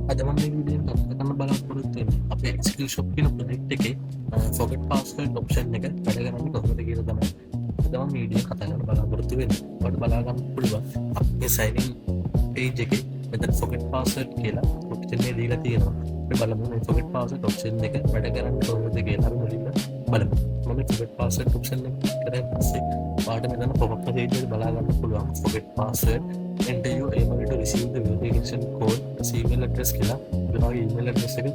අද මම මේ වීඩියෝෙන් කතා කරන්න බලාපොරොත්තු වෙන්නේ අපේ ස්කිල් ෂොප් කියන ප්‍රොජෙක්ට් එකේ forget password option එක වැඩ කරන්නේ කොහොමද කියලා තමයි. අද මම වීඩියෝ කතා කරන්න බලාපොරොත්තු වෙන්නේ. ඔයාලට බලා ගන්න පුළුවන් අපේ sign in page එකේ මෙතන forget password කියලා option එක දීලා තියෙනවා. අපි බලමු මේ forget password option එක වැඩ කරන්නේ කොහොමද කියලා අපි මුලින්ම බලමු. මම forget password option එක කරේ පස්සේ ඔයාලට මෙතන pop up page එක බලා ගන්න පුළුවන් forget password enter your email to receive the verification code email address කියලා ඔයාගේ email address එක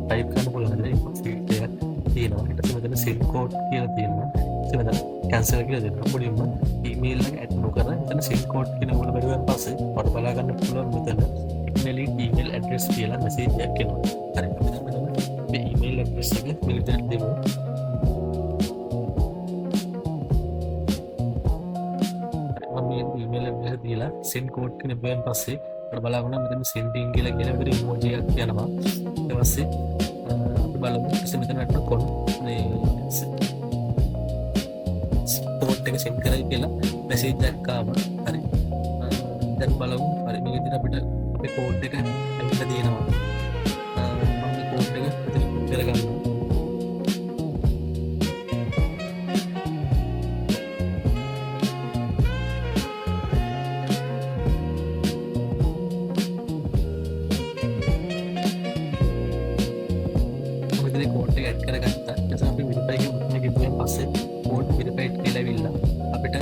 type කරන්න පුළුවන්. ඒක field එකක් තියෙනවා. ඊට පස්සේ මෙතන send code කියලා තියෙනවා. ඊට මෙතන cancel කියලා දෙනවා. මුලින්ම email එක add නොකර මෙතන send code කියන එක බලුවන් පස්සේ ඔයාලට බලා ගන්න පුළුවන් මෙතන ඉක්මනටම email address කියලා message එකක් එනවා. හරි. අපි දැන් මෙතන මේ email address එක මෙතන දෙමු. ඊමේල් address දීලා send code කියන එකෙන් පස්සේ අපිට බලන්න මෙතන sending කියලා කියන විදිහට emoji එකක් යනවා. ඊට පස්සේ අපි බලමු මෙතන අටකොන් මේ code එක send කරයි කියලා message එකක් ආවා. හරි. දැන් බලමු හරි මේ විදිහට අපිට අපේ code එක ඇවිල්ලා තියෙනවා. මම මේ code එක මෙතන කරගන්නවා. කෝඩ් එක ඇඩ් කරගත්තා. ඊට පස්සේ අපි verify එක ගිහුවෙන් පස්සේ කෝඩ් verified කියලා ඇවිල්ලා අපිට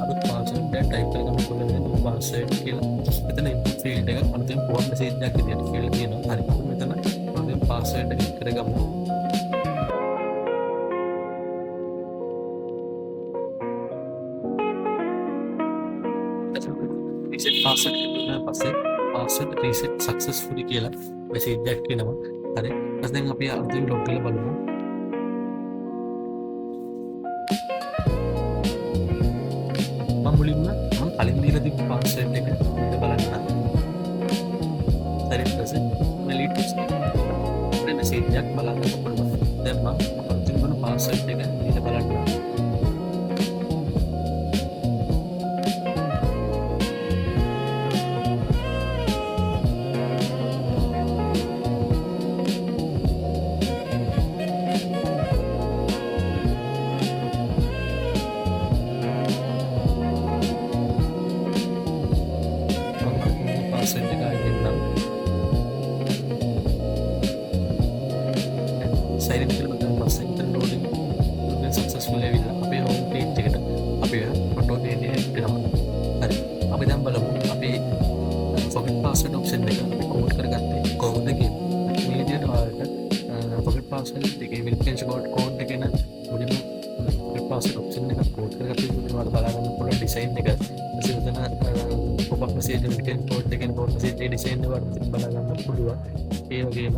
අලුත් password එක type කරගන්න පුළුවන් වෙන password කියලා. මෙතන input field එක අලුතෙන් form message එකක් විදියට field තියෙනවා. හරි. අපි මෙතන අලුතෙන් password එක කරගමු. reset password කියලා පස්සේ password reset successfully කියලා message එකක් එනවා. හරි. ඊට දැන් අපි අලුතෙන් log කරලා බලමු. මම මුලින්ම කලින් දීලා තිබ්බ password එක බලන්න. හරි. ඊට පස්සේ delete මේ message එකක් බලන්න පුළුවන්. දැන් මම අලුතෙන් කරන password එක දීලා බලන්න. password එක ආයෙත් නම් sign in කියලා බටන් පස්සේ ඉතින් loading successfully ඇවිල්ලා අපේ home page එකට අපි photo edit කරනවා. හරි. අපි දැන් බලමු අපේ forget password option එක අපි code කරගත්තේ කොහොමද කියලා. මේ විදිහට ඔයාලට forget password එකේ verification code එක න මුලින්ම forget password option එක code කරගත්තේ ඔයාලට බලා ගන්න පුළුවන් design එක. ඊට pop up message එකෙන් code එකෙන් code message ඒ design එක වලට බලා ගන්න පුළුවන්. ඒ වගේම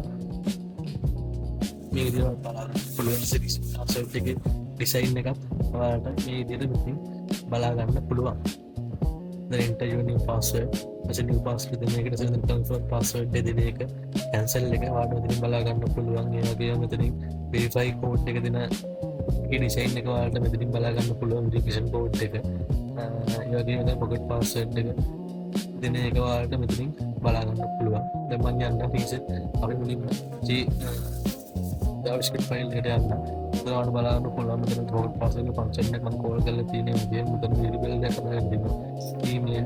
මේ විදිහට බලා ගන්න පුළුවන් series password එකේ design එකත් ඔයාලට මේ විදිහට මෙතනින් බලා ගන්න පුළුවන්. then enter your new password. new password දෙන එකට සෙන් confirm password දෙන එක cancel එක ඔයාලට මෙතනින් බලා ගන්න පුළුවන්. ඒ වගේම මෙතනින් verify code එක දෙන ඒ design එක ඔයාලට මෙතනින් බලා ගන්න පුළුවන් verification code එක. ඒ වගේම දැන් forget password එක දෙන එක ඔයාලට මෙතනින් බලා ගන්න පුළුවන්. දැන් මම යන්න reset අපි මුලින්ම JavaScript file එකට යන්න. ඔයාලට බලා ගන්න පුළුවන් මෙතන forget password function එක මම call කරලා තියෙන විදිහ මෙතන variable එකක් හදාගෙන දෙනවා. email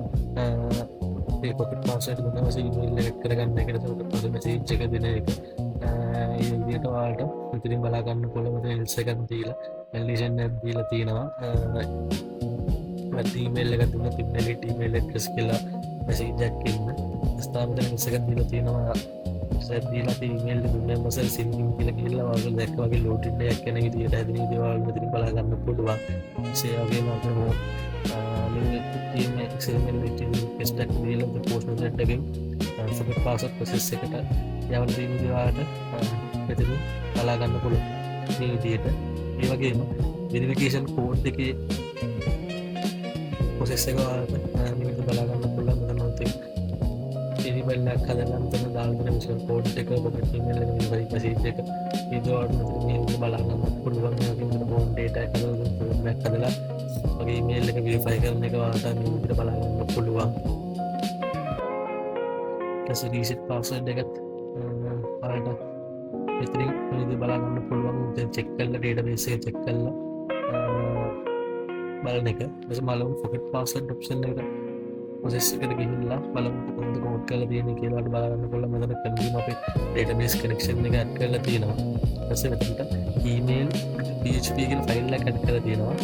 ඒ forget password එක තමයි email එක කරගන්න එකට forget message එක දෙන එක. ඒ විදිහට ඔයාලට මෙතනින් බලා ගන්න පුළුවන්. මෙතන else එකක් දීලා validation එකක් දීලා තියෙනවා. email එක දුන්න delete email address කියලා message එකක් එන්න. ස්ථාපිත එකක් දීලා තියෙනවා. set දීලා තියෙන email එක දුන්නාම මොකද sending කියලා කියලා ඔයාලට දැක්ක වගේ loaded එකක් යන විදිහට හැදෙන විදිහ ඔයාලට මෙතනින් බලා ගන්න පුළුවන්. ඒ වගේම අපේ මේ XML test එකක් දීලා post method එකෙන් forget password process එකට යවන දේ විදිහ ඔයාලට මෙතනින් බලා ගන්න පුළුවන්. මේ විදිහට ඒ වගේම verification code එකේ process එක ඔයාලට මේක බලා ගන්න පුළුවන්. මෙතන තියෙන variable එකක් හදලා මෙතන දාලා දෙන විශේෂ code එක ඔබට email එකේ verify message එක ඒක ඔයාලට මෙතන බලා ගන්න පුළුවන්. මේ වගේම මෙතන bond data එක හදලා වගේ email එක verify කරන එක ඔයාලට මේ විදිහට බලා ගන්න පුළුවන්. ඊට රීසෙට් පාස්වර්ඩ් එකත් ඔයාලට මෙතනින් විදිහට බලා ගන්න පුළුවන්. දැන් චෙක් කරලා ඩේටාබේස් එක චෙක් කරලා බලන එක. ඊට බලමු forget password option එකට process එකට ගිහිල්ලා බලමු කොහොමද කෝඩ් කරලා තියෙන්නේ කියලා බලා ගන්න පුළුවන්. මෙතන කලින් අපේ database connection එක add කරලා තියෙනවා. ඊට පස්සේ මෙතනට email php කියන ෆයිල් එක add කරලා තියෙනවා.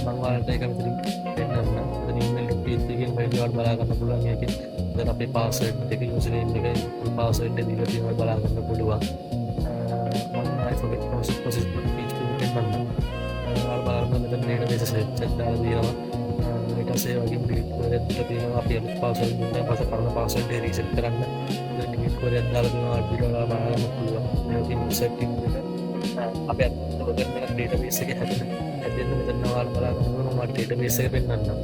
මම ඔයාලට ඒක මෙතනින් දෙන්නම්. මෙතන email.php කියන ෆයිල් එක බලා ගන්න පුළුවන්. ඒකෙන් දැන් අපේ password එක username එක password එක දීලා තියෙනවා බලා ගන්න පුළුවන්. මම ආයි forget password process.php එකෙන් බලන්න. ඔයාලා බලන්න මෙතන database set එක දාලා තියෙනවා. ඊට පස්සේ වගේ delete කරලා තියෙනවා. අපි අලුත් password දුන්නා පස්සේ පරණ password එක reset කරන්න. දැන් delete කරලා දාලා තියෙනවා. අපිට ඔයාලා බලන්න පුළුවන්. මේකෙන් setting එක අපි අලුත් database එකේ හැදෙන්න මෙතන ඔයාලා බලා ගන්න ඕන. මම database එක පෙන්නන්නම්.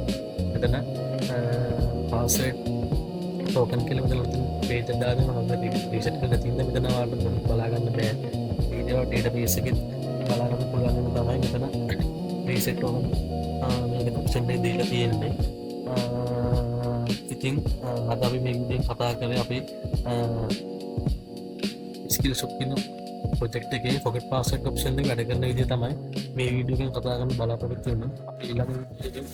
මෙතන password token කියලා මෙතන page එක දාගෙන මම reset කරලා තියෙනවා. මෙතන ඔයාලට බලා ගන්න බෑ. ඊට database එකෙත් බලා ගන්න පුළුවන් තමයි මෙතන reset token මේක option එක දීලා තියෙන්නේ. ඉතින් අද අපි මේ විදිහෙන් කතා කරේ අපේ Skillshop කියන ප්‍රොජෙක්ට් එකේ forget password option එක වැඩ කරන විදිහ තමයි මේ වීඩියෝ එකෙන් කතා කරන්න බලාපොරොත්තු වෙන්නේ. අපි ඊළඟ වීඩියෝ එකෙන්